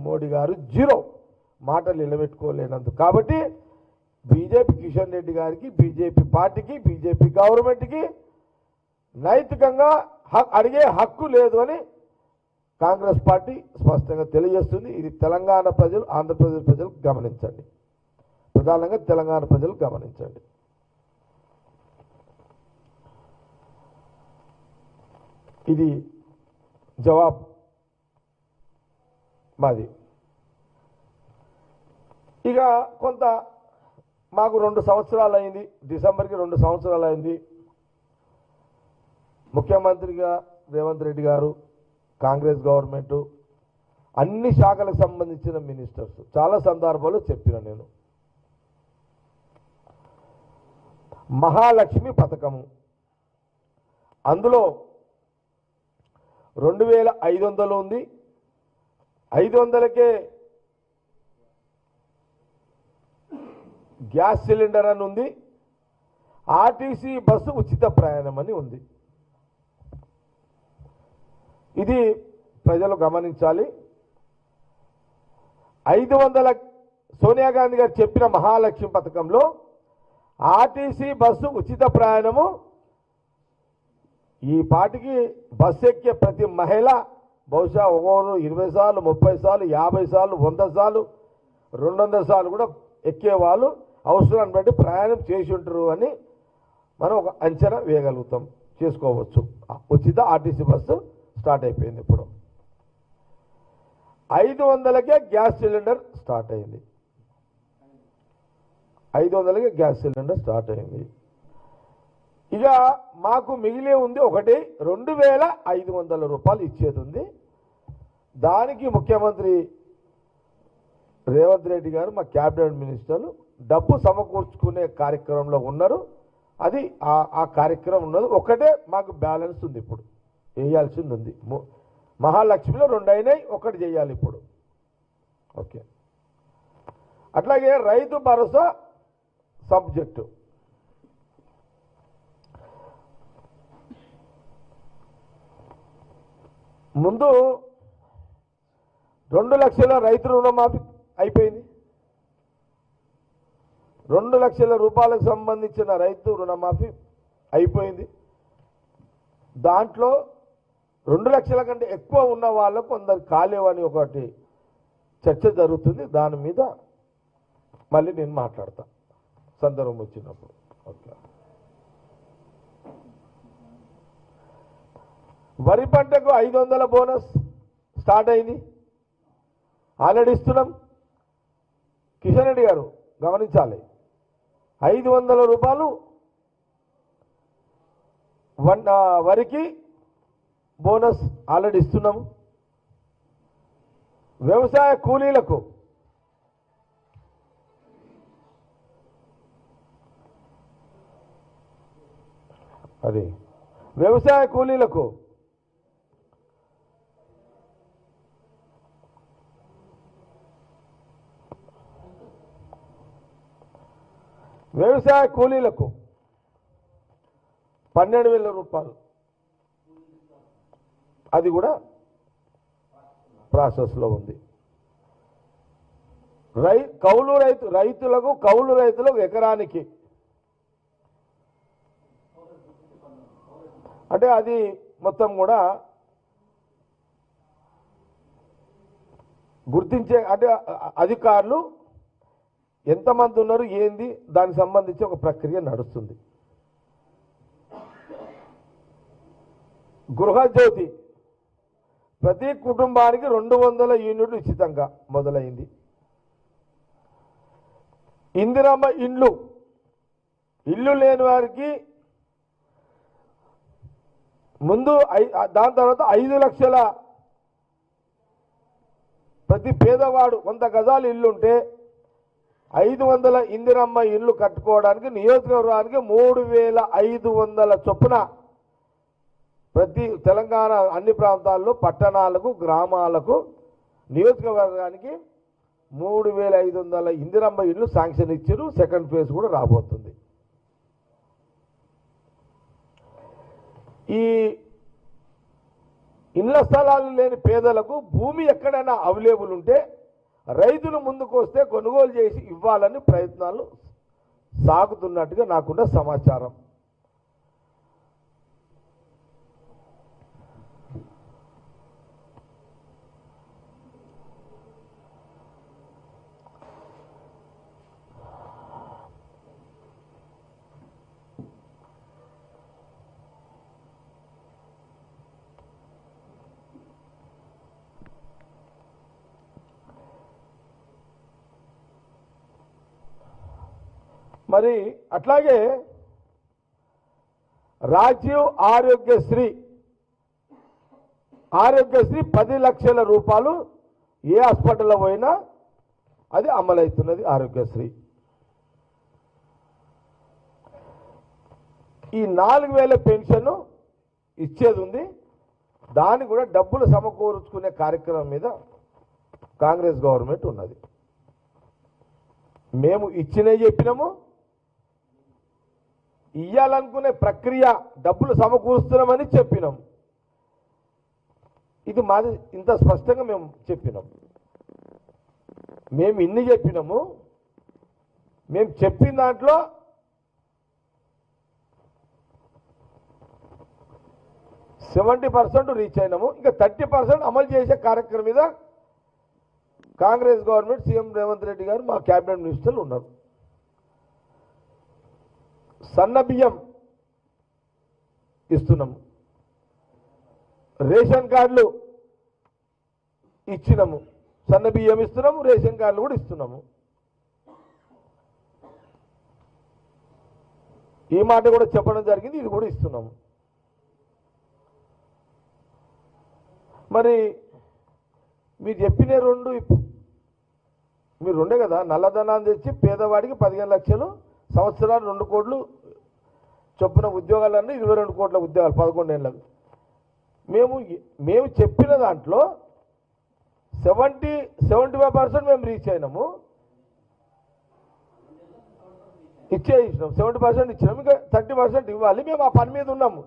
మోడీ గారు జీరో మాటలు నిలబెట్టుకోలేనందుకు. కాబట్టి బీజేపీ కిషన్ రెడ్డి గారికి, బీజేపీ పార్టీకి, బీజేపీ గవర్నమెంట్కి నైతికంగా అడిగే హక్కు లేదు అని కాంగ్రెస్ పార్టీ స్పష్టంగా తెలియజేస్తుంది. ఇది తెలంగాణ ప్రజలు, ఆంధ్రప్రదేశ్ ప్రజలు గమనించండి, ప్రధానంగా తెలంగాణ ప్రజలు గమనించండి. ఇది జవాబు మాది. ఇక కొంత మాకు 2 సంవత్సరాలు అయింది, డిసెంబర్కి 2 సంవత్సరాలు అయింది. ముఖ్యమంత్రిగా రేవంత్ రెడ్డి గారు, కాంగ్రెస్ గవర్నమెంట్, అన్ని శాఖలకు సంబంధించిన మినిస్టర్స్ చాలా సందర్భాల్లో చెప్పిన నేను, మహాలక్ష్మి పథకము అందులో 2500 ఉంది, 500కే గ్యాస్ సిలిండర్ అని ఉంది, ఆర్టీసీ బస్సు ఉచిత ప్రయాణం అని ఉంది. ఇది ప్రజలు గమనించాలి. 500 సోనియా గాంధీ గారు చెప్పిన మహాలక్ష్మి పథకంలో ఆర్టీసీ బస్సు ఉచిత ప్రయాణము ఈ పాటికి బస్సు ఎక్కే ప్రతి మహిళ బహుశా ఒక్కొక్కరు 20 సార్లు, 30 సార్లు, 50 సార్లు, 100 సార్లు, 200 సార్లు కూడా ఎక్కేవాళ్ళు అవసరాన్ని బట్టి ప్రయాణం చేసి ఉంటారు అని మనం ఒక అంచనా వేయగలుగుతాం, చేసుకోవచ్చు. ఉచిత ఆర్టీసీ బస్సు స్టార్ట్ అయిపోయింది. ఇప్పుడు 500కే గ్యాస్ సిలిండర్ స్టార్ట్ అయింది, 500కే గ్యాస్ సిలిండర్ స్టార్ట్ అయింది. ఇక మాకు మిగిలే ఉంది ఒకటి 2500 రూపాయలు ఇచ్చేది ఉంది. దానికి ముఖ్యమంత్రి రేవంత్ రెడ్డి గారు, మా క్యాబినెట్ మినిస్టర్లు డబ్బు సమకూర్చుకునే కార్యక్రమంలో ఉన్నారు. అది ఆ కార్యక్రమం ఉన్నది. ఒకటే మాకు బ్యాలెన్స్ ఉంది, ఇప్పుడు వేయాల్సింది ఉంది. మహాలక్ష్మిలో 2 అయినాయి, ఒకటి చేయాలి ఇప్పుడు. ఓకే. అట్లాగే రైతు భరోసా సబ్జెక్టు ముందు 2 లక్షల రైతు రుణమాఫీ అయిపోయింది. 2 లక్షల రూపాయలకు సంబంధించిన రైతు రుణమాఫీ అయిపోయింది. దాంట్లో 2 లక్షల కంటే ఎక్కువ ఉన్న వాళ్ళకు కొందరు కాలేవని ఒకటి చర్చ జరుగుతుంది. దాని మీద మళ్ళీ నేను మాట్లాడతా సందర్భం వచ్చినప్పుడు. ఓకే. వరి పంటకు 500 బోనస్ స్టార్ట్ అయింది, ఆల్రెడీ ఇస్తున్నాం. కిషన్ రెడ్డి గారు గమనించాలి, 500 రూపాయలు వరికి బోనస్ ఆల్రెడీ ఇస్తున్నాము. వ్యవసాయ కూలీలకు వ్యవసాయ కూలీలకు వ్యవసాయ కూలీలకు 12,000 రూపాయలు, అది కూడా ప్రాసెస్లో ఉంది. కౌలు రైతులకు ఎకరానికి అంటే అది మొత్తం కూడా గుర్తించే, అంటే అధికారులు ఎంతమంది ఉన్నారు ఏంది దానికి సంబంధించి ఒక ప్రక్రియ నడుస్తుంది. గృహజ్యోతి ప్రతి కుటుంబానికి 200 యూనిట్లు ఉచితంగా మొదలైంది. ఇందిరమ్మ ఇల్లు లేని వారికి ముందు, దాని తర్వాత 5 లక్షల ప్రతి పేదవాడు 100 గజాలు ఇల్లు ఉంటే 500 ఇందిరమ్మ ఇల్లు కట్టుకోవడానికి నియోజకవర్గానికి 3,500 చొప్పున ప్రతి తెలంగాణ అన్ని ప్రాంతాల్లో పట్టణాలకు, గ్రామాలకు, నియోజకవర్గానికి 3,500 ఇందిరమ్మ ఇల్లు శాంక్షన్ ఇచ్చారు. సెకండ్ ఫేజ్ కూడా రాబోతుంది. ఈ ఇళ్ల స్థలాలు లేని పేదలకు భూమి ఎక్కడైనా అవైలబుల్ ఉంటే రైతులు ముందుకు వస్తే కొనుగోలు చేసి ఇవ్వాలని ప్రయత్నాలు సాగుతున్నట్టుగా నాకున్న సమాచారం. మరి అట్లాగే రాజీవ్ ఆరోగ్యశ్రీ 10 లక్షల రూపాయలు ఏ హాస్పిటల్లో పోయినా అది అమలవుతున్నది. ఆరోగ్యశ్రీ ఈ 4000 పెన్షన్ ఇచ్చేది ఉంది. దాన్ని కూడా డబ్బులు సమకూర్చుకునే కార్యక్రమం మీద కాంగ్రెస్ గవర్నమెంట్ ఉన్నది. మేము ఇచ్చినవి చెప్పినాము, ఇయ్యాలనుకునే ప్రక్రియ డబ్బులు సమకూరుస్తున్నామని చెప్పినాం. ఇది మాది ఇంత స్పష్టంగా మేము చెప్పినాం. మేము ఇన్ని చెప్పినాము. మేము చెప్పిన దాంట్లో 70% రీచ్ అయినాము. ఇంకా 30% అమలు చేసే కార్యక్రమం మీద కాంగ్రెస్ గవర్నమెంట్ సీఎం రేవంత్ రెడ్డి గారు మా క్యాబినెట్ మినిస్టర్లు ఉన్నారు. సన్న బియ్యం ఇస్తున్నాము, రేషన్ కార్డులు ఇచ్చినాము, సన్న బియ్యం ఇస్తున్నాము, రేషన్ కార్డులు కూడా ఇస్తున్నాము. ఈ మాట కూడా చెప్పడం జరిగింది, ఇది కూడా ఇస్తున్నాము. మరి మీరు చెప్పిన మీరు రెండే కదా, నల్లధనాన్ని తెచ్చి పేదవాడికి 15 లక్షలు, సంవత్సరాలు 2 కోట్లు చొప్పున ఉద్యోగాలన్నీ 22 కోట్ల ఉద్యోగాలు 11 ఏళ్ళకు. మేము చెప్పిన దాంట్లో 75% మేము రీచ్ అయినాము, ఇచ్చినాం. 70% ఇచ్చినాము. ఇంకా 30% ఇవ్వాలి. మేము ఆ పని మీద ఉన్నాము.